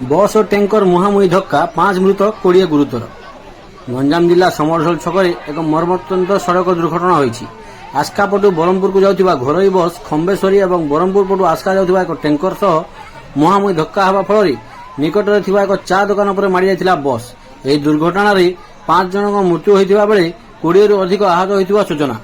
बस और टैंकर मुहांमुही धक्का 5 मृत 20 गुरुतर। गंजाम जिला समरझोल छकरे एक मर्मन्तुद सड़क दुर्घटना होईछि। आस्का पटु बरहमपुर को जाउथिबा घरोई बस खंबेश्वरी और बरहमपुर पटु आस्का जाउथिबा एक टैंकर सह मुहांमुही धक्का हेबा फल निकटरे थिबा एक चा दुकान पर मारी जाइथिला बस। एही दुर्घटना रे 5 जनक मृत्यु होइथिबा बेले 20 रु अधिक आहत होइथिबा सूचना।